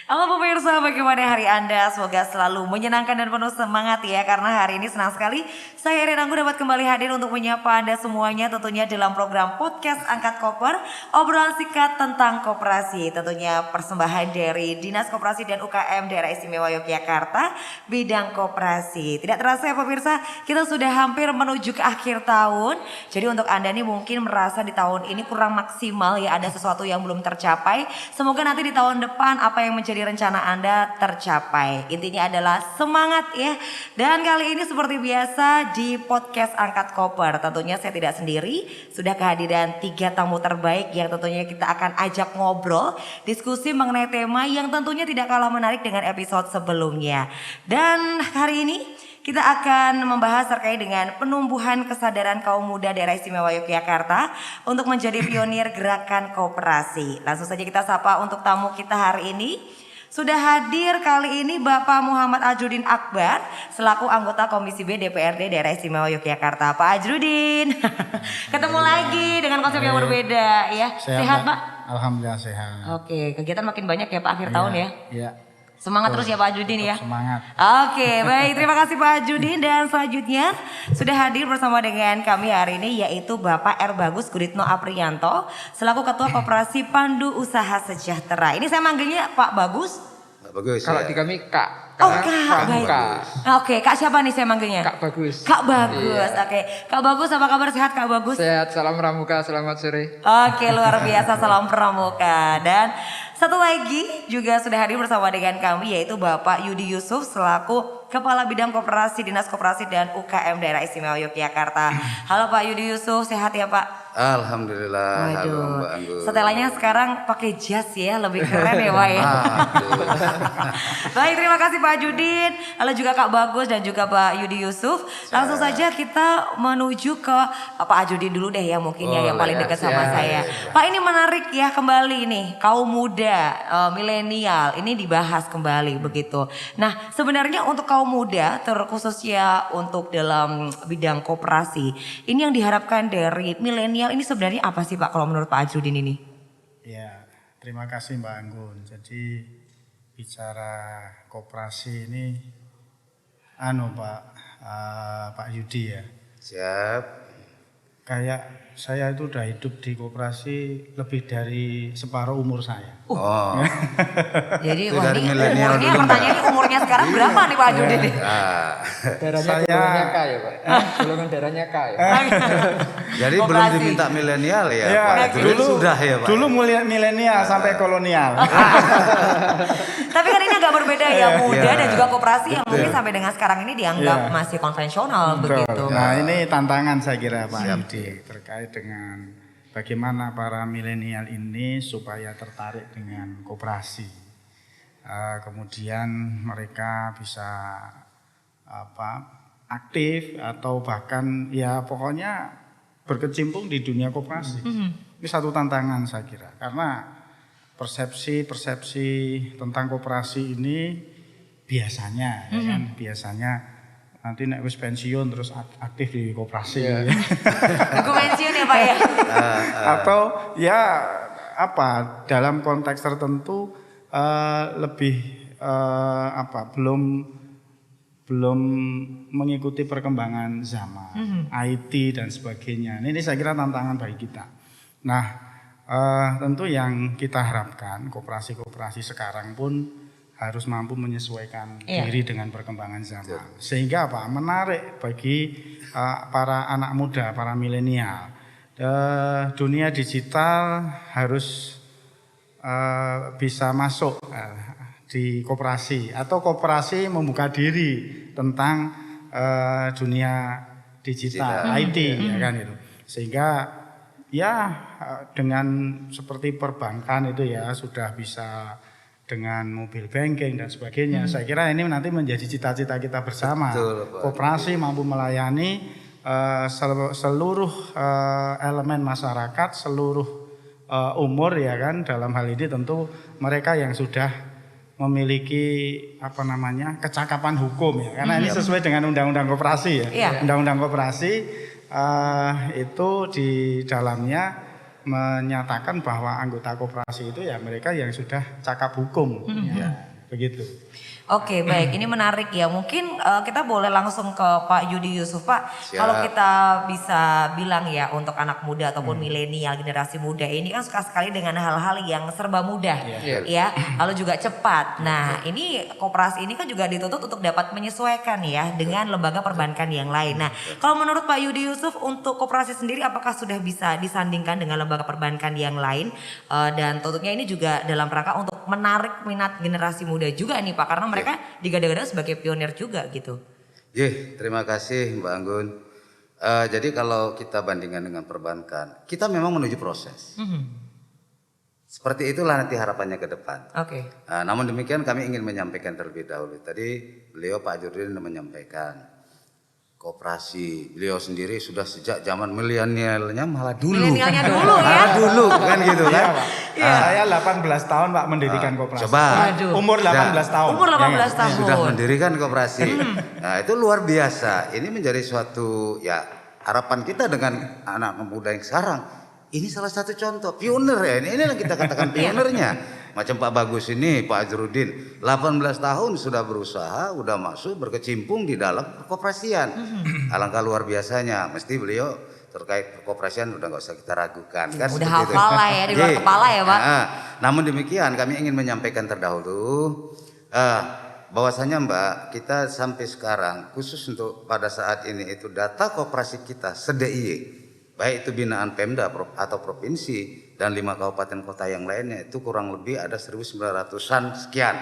Halo pemirsa, bagaimana hari Anda? Semoga selalu menyenangkan dan penuh semangat ya. Karena hari ini senang sekali saya Erin Anggu dapat kembali hadir untuk menyapa Anda semuanya tentunya dalam program podcast Angkat Koper, obrolan singkat tentang koperasi. Tentunya persembahan dari Dinas Koperasi dan UKM Daerah Istimewa Yogyakarta bidang koperasi. Tidak terasa ya pemirsa, kita sudah hampir menuju ke akhir tahun. Jadi untuk Anda nih mungkin merasa di tahun ini kurang maksimal ya, ada sesuatu yang belum tercapai. Semoga nanti di tahun depan apa yang menjadi rencana Anda tercapai. Intinya adalah semangat ya. Dan kali ini seperti biasa di podcast Angkat Koper, tentunya saya tidak sendiri, sudah kehadiran 3 tamu terbaik yang tentunya kita akan ajak ngobrol, diskusi mengenai tema yang tentunya tidak kalah menarik dengan episode sebelumnya. Dan hari ini kita akan membahas terkait dengan penumbuhan kesadaran kaum muda Daerah Istimewa Yogyakarta untuk menjadi pionir gerakan koperasi. Langsung saja kita sapa untuk tamu kita hari ini. Sudah hadir kali ini Bapak Muhammad Ajrudin Akbar selaku anggota Komisi B DPRD Daerah Istimewa Yogyakarta. Pak Ajrudin, ketemu lagi dengan konsep yang berbeda ya. Sehat Pak? Alhamdulillah sehat. Oke, kegiatan makin banyak ya Pak akhir tahun ya. Iya. Semangat terus ya Pak Ajrudin ya. Semangat. Oke, baik, terima kasih Pak Ajrudin. Dan selanjutnya sudah hadir bersama dengan kami hari ini yaitu Bapak R. Bagus Guritno Apriyanto selaku Ketua Koperasi Pandu Usaha Sejahtera. Ini saya manggilnya Pak Bagus. Pak Bagus. Kalau ya. di kami Kak. Oh Kak, baik. Kak. Oke, Kak siapa nih saya manggilnya? Kak Bagus. Kak Bagus, Iya. oke. Kak Bagus apa kabar, sehat Kak Bagus? Sehat, salam pramuka, selamat sore. Oke, luar biasa, salam pramuka. Dan satu lagi juga sudah hadir bersama dengan kami yaitu Bapak Yudi Yusuf selaku Kepala Bidang Koperasi Dinas Koperasi dan UKM Daerah Istimewa Yogyakarta. Halo Pak Yudi Yusuf, sehat ya Pak? Alhamdulillah. Halo Waduh, Mbak Anggu. setelannya sekarang pakai jas ya, lebih keren ya Pak ya. Baik, terima kasih Pak Judin, lalu juga Kak Bagus dan juga Pak Yudi Yusuf. Langsung saja kita menuju ke Pak Ajudin dulu deh ya mungkin ya yang paling dekat sama saya. Pak, ini menarik ya kembali nih kaum muda, milenial ini dibahas kembali begitu. Nah sebenarnya untuk kaum muda terkhususnya untuk dalam bidang koperasi ini yang diharapkan dari milenial ini sebenarnya apa sih Pak kalau menurut Pak Ajrudin ini? Ya, terima kasih Mbak Anggun. Jadi bicara koperasi ini Pak Yudi ya. Siap. Kayak saya itu udah hidup di koperasi lebih dari separuh umur saya. Oh. Jadi Itu dari milenial umurnya, dulu, Mbak. pertanyaannya umurnya sekarang berapa nih Pak Ajrudin? Nah, Darahnya golongannya K ya Pak? Golongan darahnya K ya? jadi belum Koperasi. diminta milenial ya, Ya, Pak. Dulu sudah ya, Pak. Dulu milenial sampai kolonial. Tapi kan ini agak berbeda ya, muda Iya. dan juga koperasi yang mungkin sampai dengan sekarang ini dianggap Iya. masih konvensional Betul. begitu. Nah ini tantangan saya kira Pak Yudi terkait dengan bagaimana para milenial ini supaya tertarik dengan koperasi. Kemudian mereka bisa aktif atau bahkan ya pokoknya berkecimpung di dunia koperasi. Ini satu tantangan saya kira karena persepsi tentang koperasi ini biasanya ya kan biasanya nanti nek wis pensiun terus aktif di koperasi Aku pensiun ya Pak ya. atau ya dalam konteks tertentu lebih belum mengikuti perkembangan zaman IT dan sebagainya. Ini saya kira tantangan bagi kita. Nah, tentu yang kita harapkan koperasi-koperasi sekarang pun harus mampu menyesuaikan diri dengan perkembangan zaman. Sehingga menarik bagi para anak muda, para milenial. Dunia digital harus bisa masuk di koperasi atau koperasi membuka diri tentang dunia digital, IT ya kan itu. Sehingga ya dengan seperti perbankan itu ya sudah bisa dengan mobil banking dan sebagainya. Saya kira ini nanti menjadi cita-cita kita bersama. Betul, Pak. Koperasi mampu melayani seluruh elemen masyarakat, seluruh umur ya kan. Dalam hal ini tentu mereka yang sudah memiliki kecakapan hukum ya. Karena ini sesuai dengan Undang-Undang Koperasi ya. Iya. Undang-Undang Koperasi itu di dalamnya menyatakan bahwa anggota koperasi itu ya mereka yang sudah cakap hukum, ya, begitu. Oke, baik. Ini menarik ya. Mungkin kita boleh langsung ke Pak Yudi Yusuf, Pak. Siap. Kalau kita bisa bilang ya untuk anak muda ataupun milenial, generasi muda ini kan suka sekali dengan hal-hal yang serba mudah, ya. Lalu juga cepat. Nah, ini koperasi ini kan juga dituntut untuk dapat menyesuaikan ya dengan lembaga perbankan yang lain. Nah, kalau menurut Pak Yudi Yusuf untuk koperasi sendiri apakah sudah bisa disandingkan dengan lembaga perbankan yang lain? Dan tentunya ini juga dalam rangka untuk menarik minat generasi muda juga nih Pak, karena mereka digadang-gadang sebagai pionir juga gitu. Terima kasih Mbak Anggun. Jadi kalau kita bandingkan dengan perbankan, kita memang menuju proses. Seperti itulah nanti harapannya ke depan. Oke. Namun demikian kami ingin menyampaikan terlebih dahulu. Tadi beliau Pak Jurdin menyampaikan koperasi. Beliau sendiri sudah sejak zaman milenialnya malah dulu. Milenialnya dulu ya. Malah dulu kan gitu kan. Saya 18 tahun Pak mendirikan koperasi. Coba. Waduh. Umur 18 tahun. Umur 18 tahun. Sudah mendirikan koperasi. Nah itu luar biasa. Ini menjadi suatu ya harapan kita dengan anak muda yang sekarang. Ini salah satu contoh pionir ya. Ini yang kita katakan pionirnya. Macam Pak Bagus ini, Pak Azrudin, 18 tahun sudah berusaha, udah masuk berkecimpung di dalam koperasian. Alangkah luar biasanya. Mesti beliau terkait koperasian udah nggak usah kita ragukan kan. Udah hafal lah ya di luar kepala ya Pak. Namun demikian kami ingin menyampaikan terdahulu bahwasanya Mbak, kita sampai sekarang khusus untuk pada saat ini itu data koperasi kita se-DIY, baik itu binaan Pemda atau provinsi dan 5 kabupaten kota yang lainnya itu kurang lebih ada 1.900-an sekian.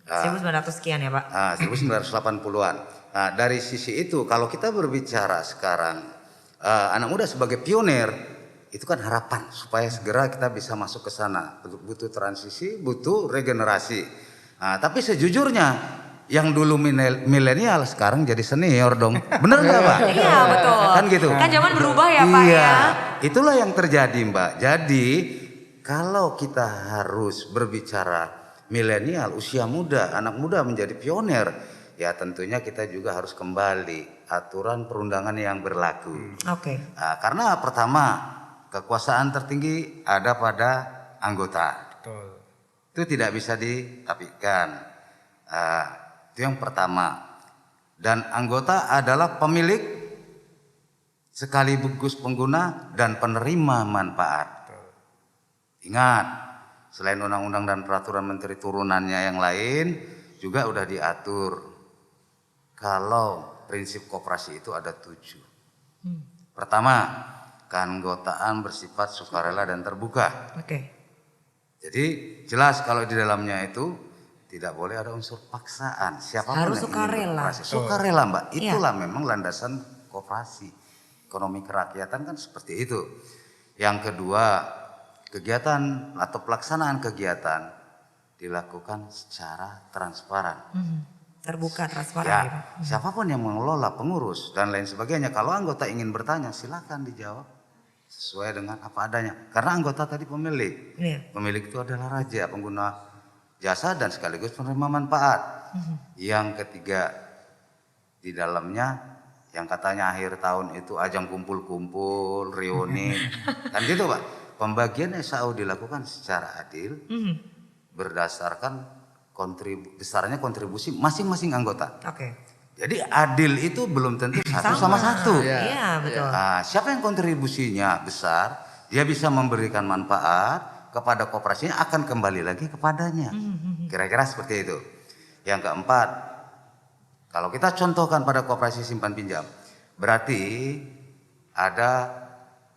1900 sekian ya Pak. 1980-an. Nah, dari sisi itu kalau kita berbicara sekarang anak muda sebagai pionir itu kan harapan supaya segera kita bisa masuk ke sana. Butuh transisi, butuh regenerasi. Tapi sejujurnya yang dulu milenial sekarang jadi senior dong. Bener nggak Pak? Iya betul. Kan gitu. Kan zaman berubah ya Pak Iya, ya. itulah yang terjadi Mbak. Jadi kalau kita harus berbicara milenial, usia muda, anak muda menjadi pionir, ya tentunya kita juga harus kembali aturan perundangan yang berlaku. Oke. Karena pertama kekuasaan tertinggi ada pada anggota. Betul. Itu tidak bisa ditapikan. Itu yang pertama. Dan anggota adalah pemilik sekaligus pengguna dan penerima manfaat. Ingat, selain undang-undang dan peraturan menteri turunannya yang lain juga udah diatur. Kalau prinsip koperasi itu ada 7. Pertama, keanggotaan bersifat sukarela dan terbuka. Oke. Jadi jelas kalau di dalamnya itu tidak boleh ada unsur paksaan. Siapapun Harus yang ingin sukarela. berkoperasi. Sukarela Mbak, Iya. itulah memang landasan koperasi. Ekonomi kerakyatan kan seperti itu. Yang kedua, kegiatan atau pelaksanaan kegiatan dilakukan secara transparan. Terbuka, transparan Ya, ya Pak. siapapun yang mengelola, pengurus dan lain sebagainya. Kalau anggota ingin bertanya, silakan dijawab sesuai dengan apa adanya. Karena anggota tadi pemilik. Iya. Pemilik itu adalah raja, pengguna jasa dan sekaligus penerima manfaat. Yang ketiga, di dalamnya yang katanya akhir tahun itu ajang kumpul-kumpul, reuni, kan gitu Pak. Pembagian SAU dilakukan secara adil berdasarkan besarnya kontribusi masing-masing anggota. Oke. Jadi adil itu belum tentu satu sama satu. Iya betul. Siapa yang kontribusinya besar, dia bisa memberikan manfaat kepada koperasinya akan kembali lagi kepadanya. Kira-kira seperti itu. Yang keempat, kalau kita contohkan pada koperasi simpan pinjam, berarti ada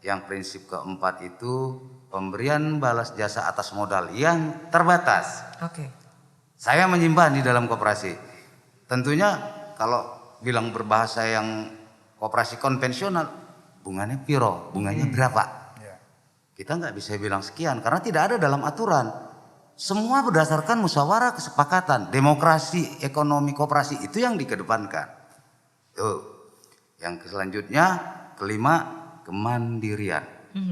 yang prinsip keempat itu pemberian balas jasa atas modal yang terbatas. Oke. Saya menyimpan di dalam koperasi. Tentunya kalau bilang berbahasa yang koperasi konvensional, bunganya piro, bunganya berapa? Kita nggak bisa bilang sekian karena tidak ada dalam aturan. Semua berdasarkan musyawarah kesepakatan, demokrasi, ekonomi koperasi itu yang dikedepankan. Tuh. Yang selanjutnya kelima, kemandirian.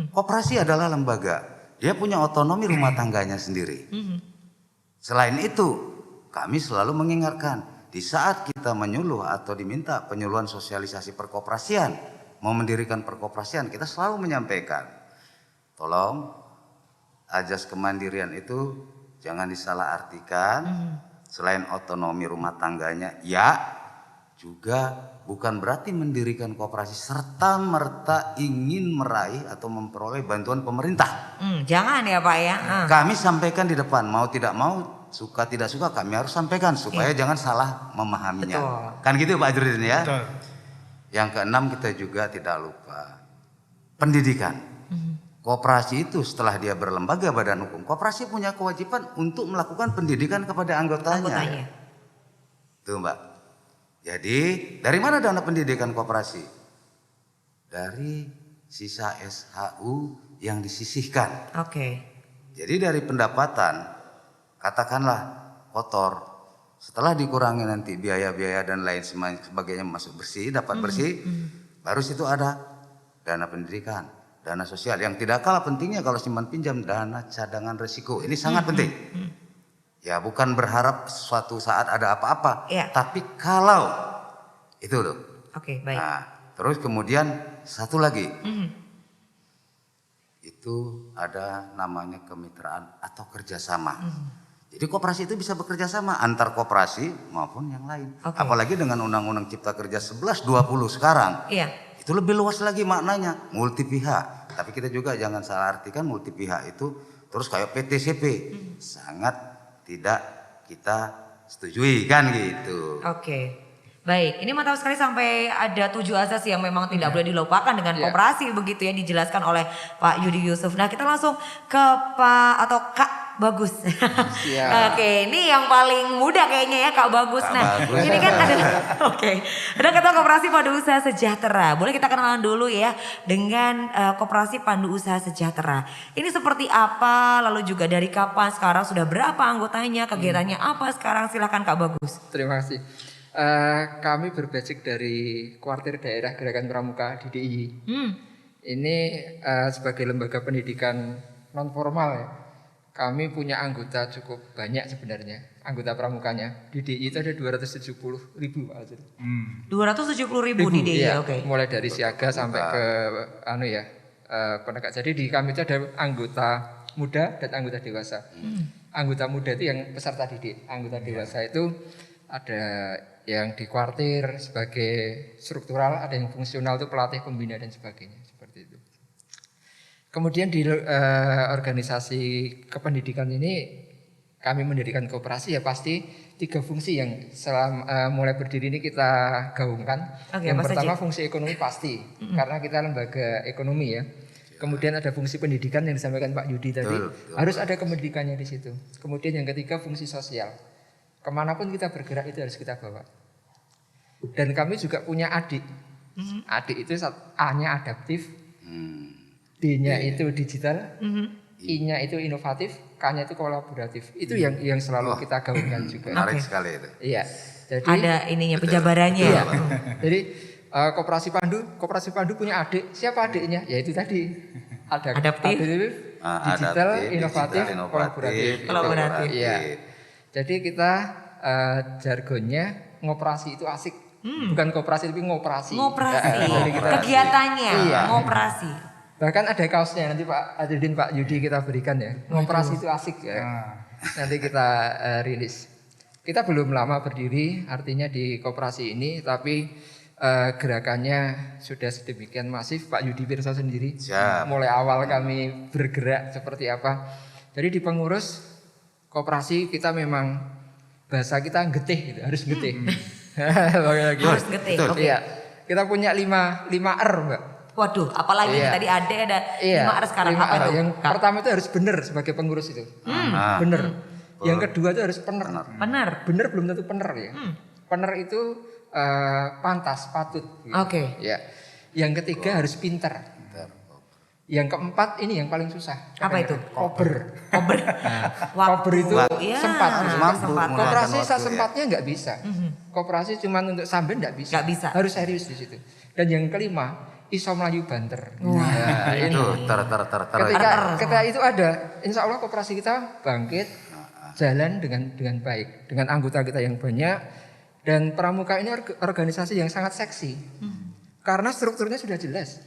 Koperasi adalah lembaga, dia punya otonomi rumah tangganya sendiri. Selain itu, kami selalu mengingatkan di saat kita menyuluh atau diminta penyuluhan sosialisasi perkoperasian, mau mendirikan perkoperasian, kita selalu menyampaikan tolong azas kemandirian itu jangan disalahartikan. Selain otonomi rumah tangganya, ya juga bukan berarti mendirikan koperasi serta merta ingin meraih atau memperoleh bantuan pemerintah. Jangan ya Pak ya. Kami sampaikan di depan, mau tidak mau, suka tidak suka kami harus sampaikan supaya jangan salah memahaminya. Betul. Kan gitu Pak Jurdin ya. Betul. Yang keenam, kita juga tidak lupa pendidikan. Koperasi itu setelah dia berlembaga badan hukum, koperasi punya kewajiban untuk melakukan pendidikan kepada anggotanya. Tuh Mbak. Jadi dari mana dana pendidikan koperasi? Dari sisa SHU yang disisihkan. Oke. Jadi dari pendapatan, katakanlah kotor, setelah dikurangi nanti biaya-biaya dan lain sebagainya masuk bersih, dapat bersih, baru situ ada dana pendidikan, dana sosial. Yang tidak kalah pentingnya kalau simpan pinjam, dana cadangan risiko. Ini sangat penting. Ya bukan berharap suatu saat ada apa-apa, tapi kalau itu loh. Oke, baik. Nah, terus kemudian satu lagi, itu ada namanya kemitraan atau kerjasama. Jadi koperasi itu bisa bekerja sama antar koperasi maupun yang lain. Apalagi dengan Undang-Undang Cipta Kerja 1120 sekarang. Itu lebih luas lagi maknanya, multi pihak. Tapi kita juga jangan salah artikan multi pihak itu terus kayak PTCP. Sangat tidak kita setujui kan gitu. Oke. Baik, ini mantap sekali sampai ada 7 asas yang memang tidak boleh dilupakan dengan koperasi begitu ya dijelaskan oleh Pak Yudi Yusuf. Nah, kita langsung ke Pak atau Kak Bagus. Oke, ini yang paling muda kayaknya ya Kak Bagus. Ini kan ada ada Ketua Koperasi Pandu Usaha Sejahtera. Boleh kita kenalan dulu ya dengan Koperasi Pandu Usaha Sejahtera. Ini seperti apa? Lalu juga dari kapan? Sekarang sudah berapa anggotanya? Kegiatannya apa sekarang? Silakan Kak Bagus. Terima kasih. Kami berbasic dari Kuartir Daerah Gerakan Pramuka di DIY. Ini sebagai lembaga pendidikan non formal ya. Kami punya anggota cukup banyak sebenarnya, anggota pramukanya. Di DIY itu ada 270.000 Pak Azri. 270.000 di DIY, iya. Oke. Mulai dari siaga sampai ke penegak. Jadi di kami itu ada anggota muda dan anggota dewasa. Anggota muda itu yang peserta didik, anggota dewasa itu ada yang di kuartir sebagai struktural, ada yang fungsional itu pelatih, pembina dan sebagainya seperti itu. Kemudian di organisasi kependidikan ini kami mendirikan koperasi ya pasti 3 fungsi yang mulai berdiri ini kita gaungkan. Yang pertama fungsi ekonomi pasti karena kita lembaga ekonomi ya. Kemudian ada fungsi pendidikan yang disampaikan Pak Yudi tadi, harus ada pendidikannya di situ. Kemudian yang ketiga fungsi sosial. Kemanapun kita bergerak itu harus kita bawa. Dan kami juga punya adik. Adik itu A-nya adaptif, D-nya itu digital, I-nya itu inovatif, K-nya itu kolaboratif. Itu yang selalu kita gaungkan juga. Menarik sekali itu. Iya. Jadi ada ininya penjabarannya. Iya. Jadi Koperasi Pandu punya adik. Siapa adiknya? Ya itu tadi. Ada adaptif, digital, inovatif, kolaboratif. Iya. Jadi kita jargonnya ngoperasi itu asik. Bukan koperasi tapi ngoperasi. Kegiatannya ngoperasi. Bahkan ada kaosnya nanti Pak Adridin, Pak Yudi kita berikan ya. Ngoperasi itu asik ya. Nanti kita rilis. Kita belum lama berdiri artinya di koperasi ini tapi gerakannya sudah sedemikian masif. Pak Yudi Pirsa sendiri mulai awal kami bergerak seperti apa. Jadi di pengurus koperasi kita memang bahasa kita getih gitu, harus getih. Harus getih. Iya. Kita punya 5 R, Mbak. Waduh, apalagi tadi ada 5 R sekarang. 5 R. Yang pertama itu harus benar sebagai pengurus itu. Benar. Yang kedua itu harus pener. Benar belum tentu pener ya. Pener itu pantas, patut. Gitu. Oke. Ya. Yang ketiga harus pintar. Yang keempat ini yang paling susah. Apa itu? Kober. Kober itu sempat. Koperasi waktu, sempatnya nggak bisa. Koperasi cuma untuk sambil nggak bisa. Harus serius di situ. Dan yang kelima iso melayu banter. Nah, itu ketika itu ada, insya Allah koperasi kita bangkit, jalan dengan baik, dengan anggota kita yang banyak. Dan Pramuka ini organisasi yang sangat seksi. Karena strukturnya sudah jelas.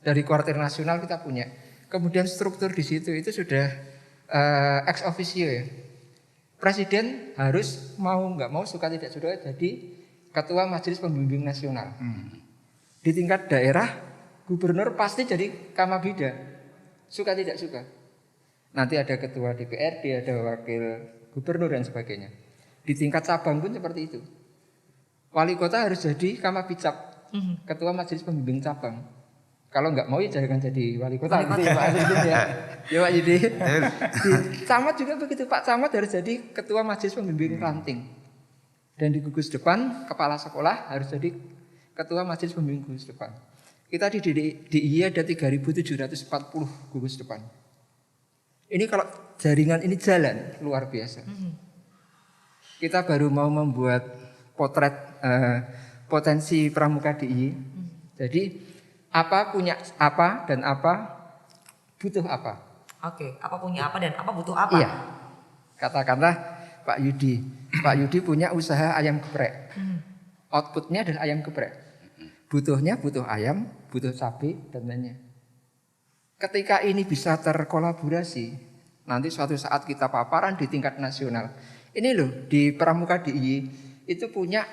Dari kuartir nasional kita punya. kemudian struktur di situ itu sudah ex officio ya. Presiden harus mau nggak mau suka tidak suka jadi ketua Majelis Pembimbing Nasional. Di tingkat daerah gubernur pasti jadi kamabida, suka tidak suka. Nanti ada ketua DPRD, ada wakil gubernur dan sebagainya. Di tingkat cabang pun seperti itu. Wali kota harus jadi kamabicap, ketua Majelis Pembimbing Cabang. Kalau nggak mau ya jangan jadi wali kota gitu ya Pak Yudi ya. Ya Pak Yudi. Di camat juga begitu, Pak Camat harus jadi ketua Majelis Pembimbing Ranting. Dan di gugus depan kepala sekolah harus jadi ketua Majelis Pembimbing gugus depan. Kita di DIY ada 3.740 gugus depan. Ini kalau jaringan ini jalan luar biasa. Kita baru mau membuat potret potensi pramuka DIY. Jadi apa punya apa dan apa butuh apa. Oke, apa punya apa dan apa butuh apa. Iya. Katakanlah Pak Yudi punya usaha ayam geprek. Outputnya adalah ayam geprek. Butuhnya butuh ayam, butuh cabai dan lainnya. Ketika ini bisa terkolaborasi, nanti suatu saat kita paparan di tingkat nasional. Ini loh di Pramuka DIY itu punya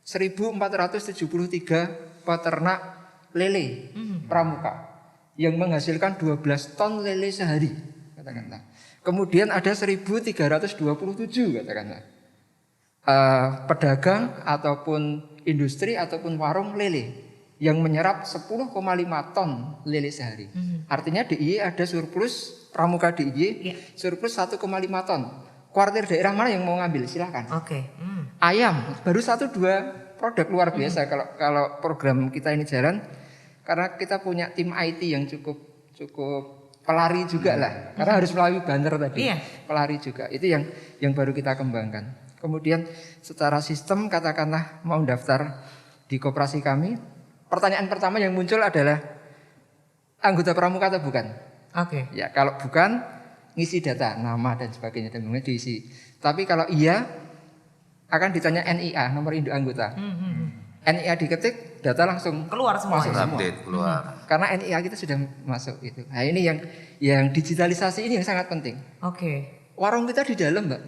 1.473 peternak lele pramuka yang menghasilkan 12 ton lele sehari katakanlah. Kemudian ada 1.327 katakanlah pedagang ataupun industri ataupun warung lele yang menyerap 10,5 ton lele sehari. Artinya DIY ada surplus pramuka DIY surplus 1,5 ton. Kuartir daerah mana yang mau ngambil silahkan. Oke. Ayam baru 1-2 produk luar biasa kalau program kita ini jalan. Karena kita punya tim IT yang cukup pelari juga lah. Karena harus melalui banner tadi. Iya. Pelari juga. Itu yang baru kita kembangkan. Kemudian secara sistem katakanlah mau daftar di koperasi kami. Pertanyaan pertama yang muncul adalah anggota pramuka atau bukan? Oke. Ya kalau bukan ngisi data nama dan sebagainya dan diisi. Tapi kalau iya akan ditanya NIA nomor induk anggota. NIA diketik, data langsung Keluar semua. masuk semua. Update keluar. Karena NIA kita sudah masuk itu. Nah ini yang digitalisasi ini yang sangat penting. Oke. Warung kita di dalam Mbak.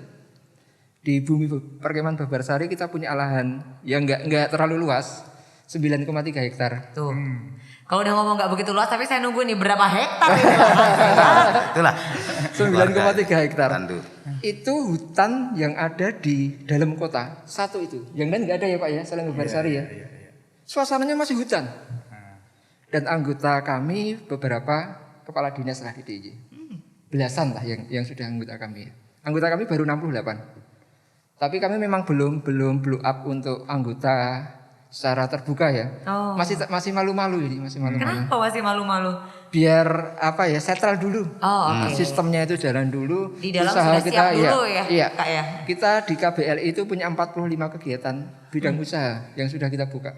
Di bumi perkemahan Babarsari kita punya lahan yang nggak terlalu luas, 9,3 hektar. Tuh. Kalau udah ngomong nggak begitu luas, tapi saya nunggu nih berapa hektar ini. Itulah 9,3 hektar. Tandu. Itu hutan yang ada di dalam kota. Satu itu. Yang lain nggak ada ya Pak ya, selain Babarsari ya. Suasananya masih hutan. Dan anggota kami beberapa kepala dinas lah di DIY. Belasan lah yang sudah anggota kami. Anggota kami baru 68. Tapi kami memang belum blow up untuk anggota secara terbuka ya. Oh. Masih malu-malu ini, masih malu-malu. Kenapa masih malu-malu? Biar apa ya, settle dulu. Oh, oke. Sistemnya itu jalan dulu. Di dalam sudah siap dulu ya, iya. Kak ya. Kita di KBLI itu punya 45 kegiatan bidang usaha yang sudah kita buka.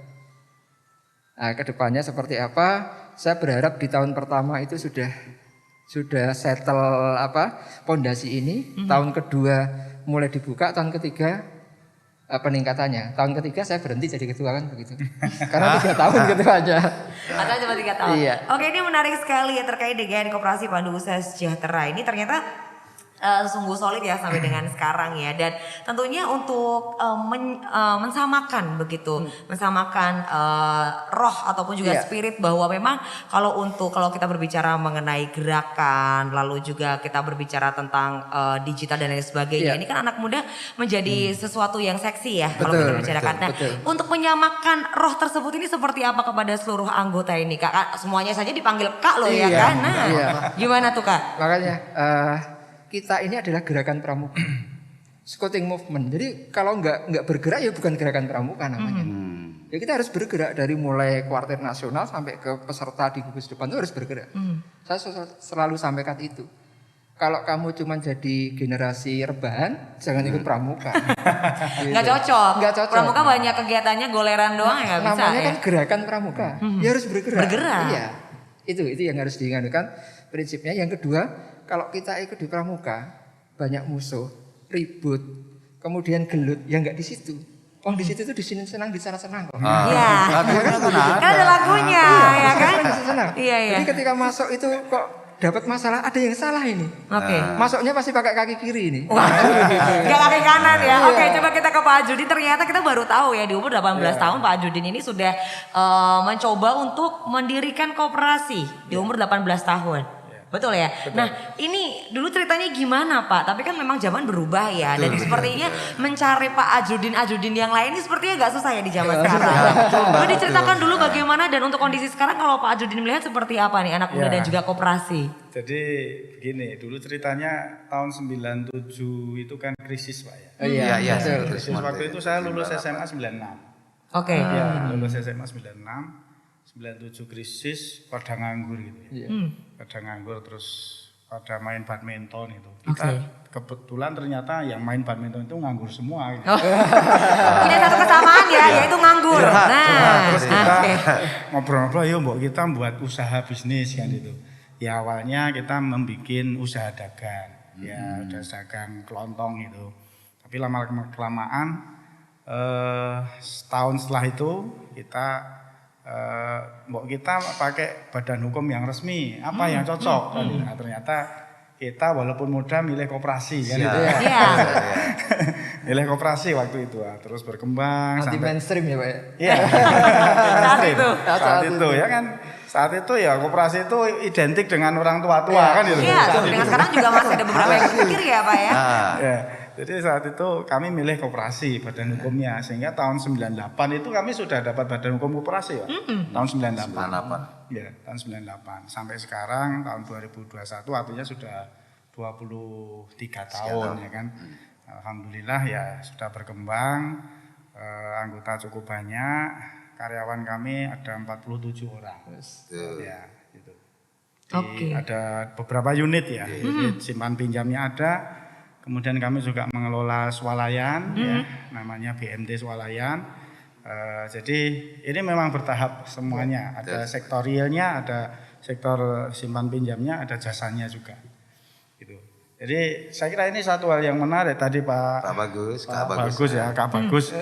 Nah, kedepannya seperti apa? Saya berharap di tahun pertama itu sudah settle pondasi ini. Tahun kedua mulai dibuka, tahun ketiga peningkatannya. Tahun ketiga saya berhenti jadi ketua kan begitu. Karena 3 tahun ketuanya. Atau cuma 3 tahun. Iya. Oke, ini menarik sekali ya terkait dengan Koperasi Pandu Usaha Sejahtera. Ini ternyata sungguh solid ya sampai dengan sekarang ya, dan tentunya untuk mensamakan begitu, mensamakan roh ataupun juga spirit bahwa memang kalau kita berbicara mengenai gerakan, lalu juga kita berbicara tentang digital dan lain sebagainya, ini kan anak muda menjadi sesuatu yang seksi ya kalau kita bicarakan. Nah, untuk menyamakan roh tersebut ini seperti apa kepada seluruh anggota ini Kak? Semuanya saja dipanggil Kak loh ya kan? Nah, gimana tuh Kak? Makanya kita ini adalah gerakan pramuka, scouting movement. Jadi kalau nggak bergerak ya bukan gerakan pramuka namanya. Ya kita harus bergerak dari mulai kuartir nasional sampai ke peserta di gugus depan itu harus bergerak. Saya selalu sampaikan itu. Kalau kamu cuma jadi generasi rebahan, jangan ikut pramuka. Gitu. Nggak cocok. Nggak cocok. Pramuka banyak kegiatannya goleran doang ya nggak bisa. Namanya ya? kan gerakan pramuka. Ya harus bergerak. Bergerak. Iya. Itu yang harus diingatkan prinsipnya. Yang kedua, kalau kita ikut di pramuka, banyak musuh, ribut, kemudian gelut, ya nggak di situ. Di situ tuh di sini senang, di sana senang kok. Iya. Lagunya kan Kan ada lagunya, ya kan? Senang. Iya. Jadi ketika masuk itu kok dapat masalah ada yang salah ini. Oke. Masuknya pasti pakai kaki kiri ini. Gak kaki kanan ya. Oke, coba kita ke Pak Ajudin. Ternyata kita baru tahu ya di umur 18 tahun Pak Ajudin ini sudah mencoba untuk mendirikan koperasi di umur 18 tahun. Betul ya. Nah, ini dulu ceritanya gimana Pak? Tapi kan memang zaman berubah ya. Dan sepertinya mencari Pak Ajudin yang lain ini sepertinya gak susah ya di zaman sekarang. Boleh diceritakan dulu bagaimana dan untuk kondisi sekarang kalau Pak Ajudin melihat seperti apa nih anak muda dan juga koperasi? Jadi begini, dulu ceritanya tahun 97 itu kan krisis Pak ya. Iya. Krisis waktu itu saya lulus SMA 96. Oke. Ya, lulus SMA 96, 97 krisis pada nganggur gitu ya. Pada nganggur terus pada main badminton itu. Kita kebetulan ternyata yang main badminton itu nganggur semua gitu. Ini satu kesamaan ya, yaitu nganggur. Terus kita ngobrol-ngobrol, yuk mbok kita buat usaha bisnis kan itu. Ya awalnya kita membuat usaha dagang, ya udah dagang kelontong itu. Tapi lama-kelamaan setahun setelah itu kita kita pakai badan hukum yang resmi, apa yang cocok. Nah, ternyata kita walaupun muda milih koperasi kan itu. Milih koperasi waktu itu, terus berkembang Anti mainstream ya Pak ya. Iya. Saat itu ya kan. Saat itu ya koperasi itu identik dengan orang tua-tua kan gitu. Iya, dengan sekarang juga masih ada beberapa yang berpikir ya Pak ya. Ya. Jadi saat itu kami milih koperasi badan hukumnya sehingga tahun 98 itu kami sudah dapat badan hukum koperasi Pak. Tahun 98. Ya, tahun 98 sampai sekarang tahun 2021 artinya sudah 23 tahun ya kan. Alhamdulillah ya sudah berkembang, anggota cukup banyak, karyawan kami ada 47 orang. Ya, gitu. Ada beberapa unit ya, unit simpan pinjamnya ada. Kemudian kami juga mengelola swalayan, ya, namanya BMT Swalayan. Jadi ini memang bertahap semuanya. Ada sektorialnya, ada sektor simpan pinjamnya, ada jasanya juga. Gitu. Jadi saya kira ini satu hal yang menarik tadi Pak Bagus ya, Kak Bagus.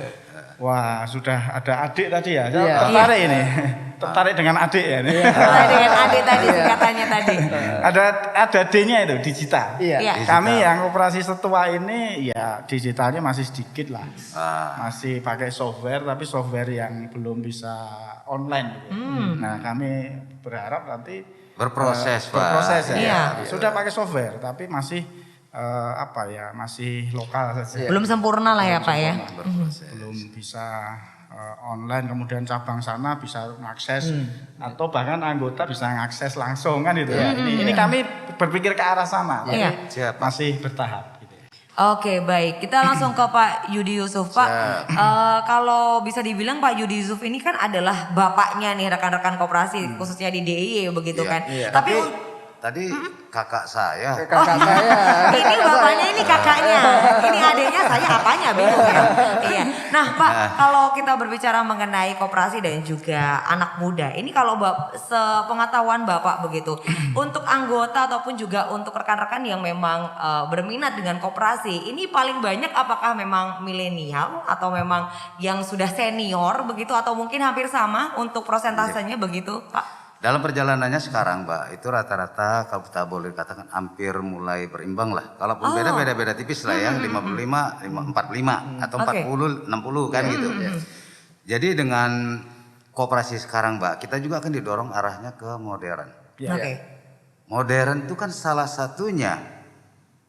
Wah sudah ada adik tadi ya, tertarik ini, tertarik dengan adik ya. Tertarik dengan adik tadi singkatannya tadi. Ada D-nya itu digital. Iya. Kami yang operasi setua ini ya digitalnya masih sedikit lah, masih pakai software tapi software yang belum bisa online. Gitu. Nah kami berharap nanti berproses ya. Iya. Sudah pakai software tapi masih masih lokal saja. Belum sempurna lah ya Pak ya. Belum bisa online, kemudian cabang sana bisa mengakses atau bahkan anggota bisa mengakses langsung kan itu ya. Ini kami berpikir ke arah sana, tapi masih bertahap. Gitu. Oke baik, kita langsung ke Pak Yudi Yusuf Pak. Kalau bisa dibilang Pak Yudi Yusuf ini kan adalah bapaknya nih rekan-rekan koperasi khususnya di DIY begitu kan. Tapi tadi kakak saya. Ini bapaknya, ini kakaknya, ini adiknya, saya apanya bingung ya. Iya. Nah Pak, kalau kita berbicara mengenai koperasi dan juga anak muda, ini kalau sepengetahuan Bapak begitu, untuk anggota ataupun juga untuk rekan-rekan yang memang berminat dengan koperasi, ini paling banyak apakah memang milenial atau memang yang sudah senior begitu atau mungkin hampir sama untuk persentasenya begitu Pak? Dalam perjalanannya sekarang Mbak, itu rata-rata kalau kita boleh katakan hampir mulai berimbang lah. Kalaupun beda-beda tipis lah ya, 55, 45 atau 40, 60 kan gitu. Jadi dengan koperasi sekarang Mbak, kita juga akan didorong arahnya ke modern. Modern itu kan salah satunya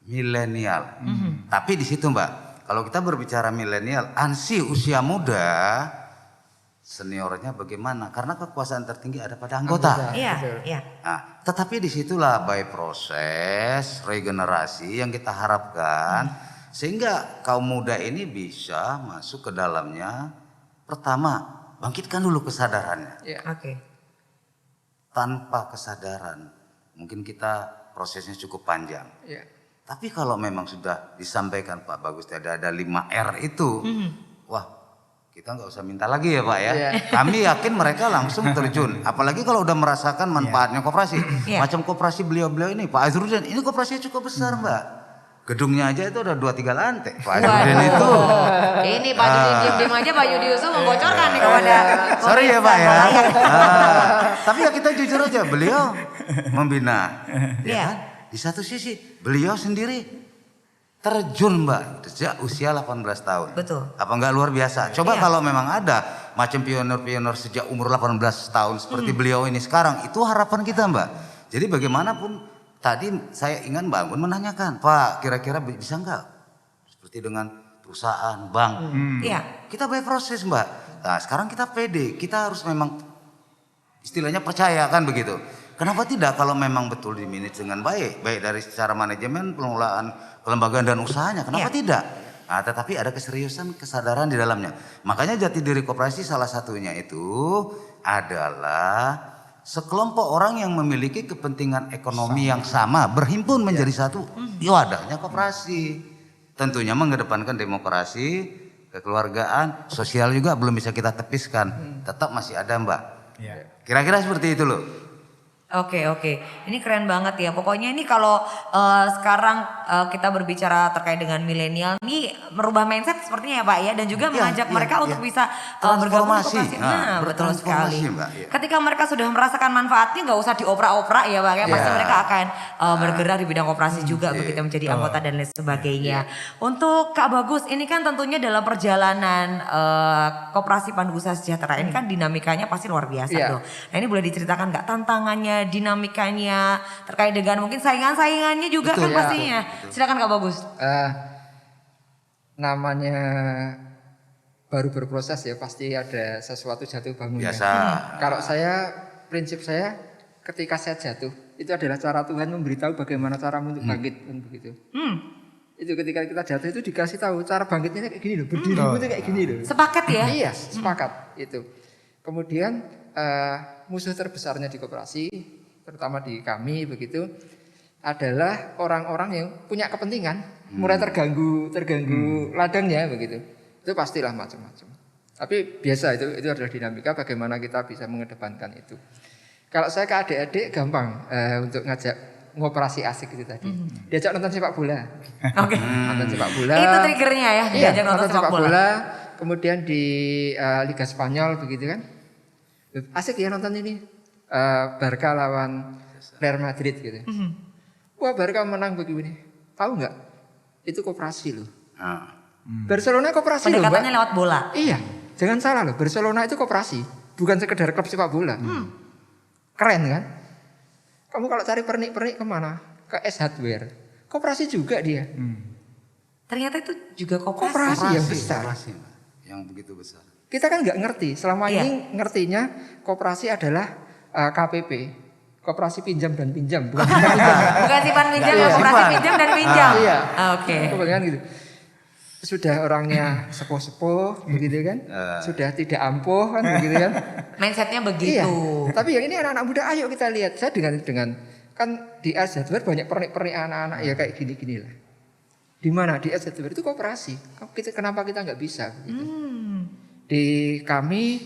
milenial. Tapi di situ Mbak, kalau kita berbicara milenial, ansih usia muda, seniornya bagaimana? Karena kekuasaan tertinggi ada pada anggota. Iya. Nah, tetapi disitulah by proses regenerasi yang kita harapkan sehingga kaum muda ini bisa masuk ke dalamnya. Pertama, bangkitkan dulu kesadarannya. Tanpa kesadaran, mungkin kita prosesnya cukup panjang. Tapi kalau memang sudah disampaikan Pak Bagus tadi ada 5R itu, wah. Kita nggak usah minta lagi ya Pak ya. Kami yakin mereka langsung terjun. Apalagi kalau udah merasakan manfaatnya koperasi. Macam koperasi beliau-beliau ini Pak Azrudin, ini koperasinya cukup besar Mbak. Gedungnya aja itu udah 2-3 lantai. Pak Jurdin itu. Ini Pak Yudi diem aja Pak Yudi Yusuf membocorkan nih kepada Sorry ya Pak ya. pemirsa Malayan. Tapi ya kita jujur aja, beliau membina. Iya. Kan? Di satu sisi beliau sendiri terjun Mbak sejak usia 18 tahun. Betul. Apa enggak luar biasa? Coba Iya. kalau memang ada macam pionir-pionir sejak umur 18 tahun seperti beliau ini sekarang, itu harapan kita Mbak. Jadi bagaimanapun tadi saya ingin bangun menanyakan, Pak kira-kira bisa enggak seperti dengan perusahaan, bank. Iya. Kita by proses Mbak. Nah sekarang kita pede, kita harus memang istilahnya percaya kan begitu. Kenapa tidak kalau memang betul dimanage dengan baik, baik dari secara manajemen, pengelolaan, kelembagaan dan usahanya, kenapa tidak? Nah, tetapi ada keseriusan, kesadaran di dalamnya. Makanya jati diri koperasi salah satunya itu adalah sekelompok orang yang memiliki kepentingan ekonomi yang sama, berhimpun menjadi satu. Wadahnya koperasi. Tentunya mengedepankan demokrasi, kekeluargaan, sosial juga belum bisa kita tepiskan. Tetap masih ada Mbak. Kira-kira seperti itu loh. Oke, ini keren banget ya. Pokoknya ini kalau sekarang kita berbicara terkait dengan milenial, ini merubah mindset sepertinya ya Pak ya, dan juga mengajak mereka untuk bisa bergabung di koperasi. Nah, betul sekali. Mbak, ya. Ketika mereka sudah merasakan manfaatnya, nggak usah dioprak-oprak ya Pak ya, pasti mereka akan bergerak di bidang koperasi juga begitu menjadi anggota dan lain sebagainya. Untuk Kak Bagus, ini kan tentunya dalam perjalanan Koperasi Pandu Usaha Sejahtera ini kan dinamikanya pasti luar biasa tuh. Nah ini boleh diceritakan nggak tantangannya, dinamikanya terkait dengan mungkin saingan-saingannya juga kan pastinya. Silakan Kak Bagus. Namanya baru berproses ya, pasti ada sesuatu jatuh bangunnya. Biasa. Kalau saya, prinsip saya ketika saya jatuh itu adalah cara Tuhan memberitahu bagaimana cara untuk bangkit kan begitu. Itu ketika kita jatuh itu dikasih tahu cara bangkitnya kayak gini loh, berdiri itu kayak gini loh. Sepakat ya? Iya, sepakat itu. Kemudian musuh terbesarnya di koperasi, terutama di kami begitu, adalah orang-orang yang punya kepentingan, mulai terganggu ladangnya begitu. Itu pastilah macam-macam. Tapi biasa itu adalah dinamika bagaimana kita bisa mengedepankan itu. Kalau saya ke adik-adik gampang untuk ngajak ngoperasi asik itu tadi. Diajak nonton sepak bola. Oke. Nonton sepak bola. Itu triggernya ya, Iya, diajak nonton sepak bola. Kemudian di Liga Spanyol begitu kan. Asik ya nonton ini. Barca lawan Real Madrid gitu. Wah Barca menang begini. Tahu nggak? Itu koperasi loh. Barcelona koperasi loh Mbak. Pendekatannya lewat bola. Iya, jangan salah loh. Barcelona itu koperasi, bukan sekedar klub sepak bola. Keren kan? Kamu kalau cari pernik-pernik kemana? Ke S Hardware. Koperasi juga dia. Ternyata itu juga koperasi. Koperasi yang besar. Koperasi, Mbak, yang begitu besar. Kita kan nggak ngerti. Selama ini ngertinya koperasi adalah KPP, koperasi pinjam dan pinjam, bukan pinjam. Bukan simpan pinjam, Iya. koperasi pinjam dan pinjam. Iya. Oke. Kebanyakan gitu. Sudah orangnya sepuh-sepuh begitu kan, sudah tidak ampuh kan begitu kan. Mindsetnya Iya. begitu. Tapi yang ini anak-anak muda, ayo kita lihat. Saya dengan kan di Hardware banyak pernik-pernik anak-anak ya kayak gini-gini lah. Di mana di Hardware itu koperasi. Kenapa kita nggak bisa? Begitu. Di kami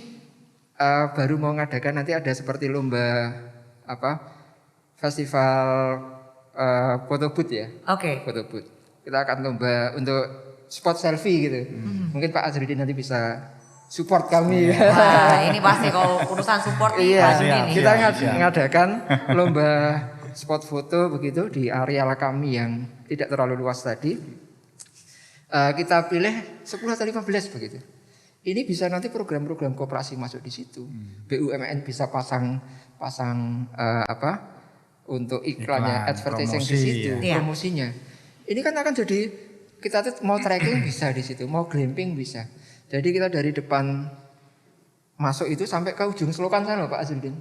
baru mau ngadakan nanti ada seperti lomba festival photo booth ya. Oke. Photo booth. Kita akan lomba untuk spot selfie gitu. Mungkin Pak Azrudin nanti bisa support kami. Wah, ini pasti kalau urusan support nih Iya, Pak Azrudin nih. kita ngadakan lomba spot foto begitu di areal kami yang tidak terlalu luas tadi. Kita pilih 10 atau 15 begitu. Ini bisa nanti program-program koperasi masuk di situ. BUMN bisa pasang untuk iklannya, advertising di situ, promosinya. Ini kan akan jadi kita tuh mau trekking bisa di situ, mau glamping bisa. Jadi kita dari depan masuk itu sampai ke ujung selokan sana Pak Azrudin.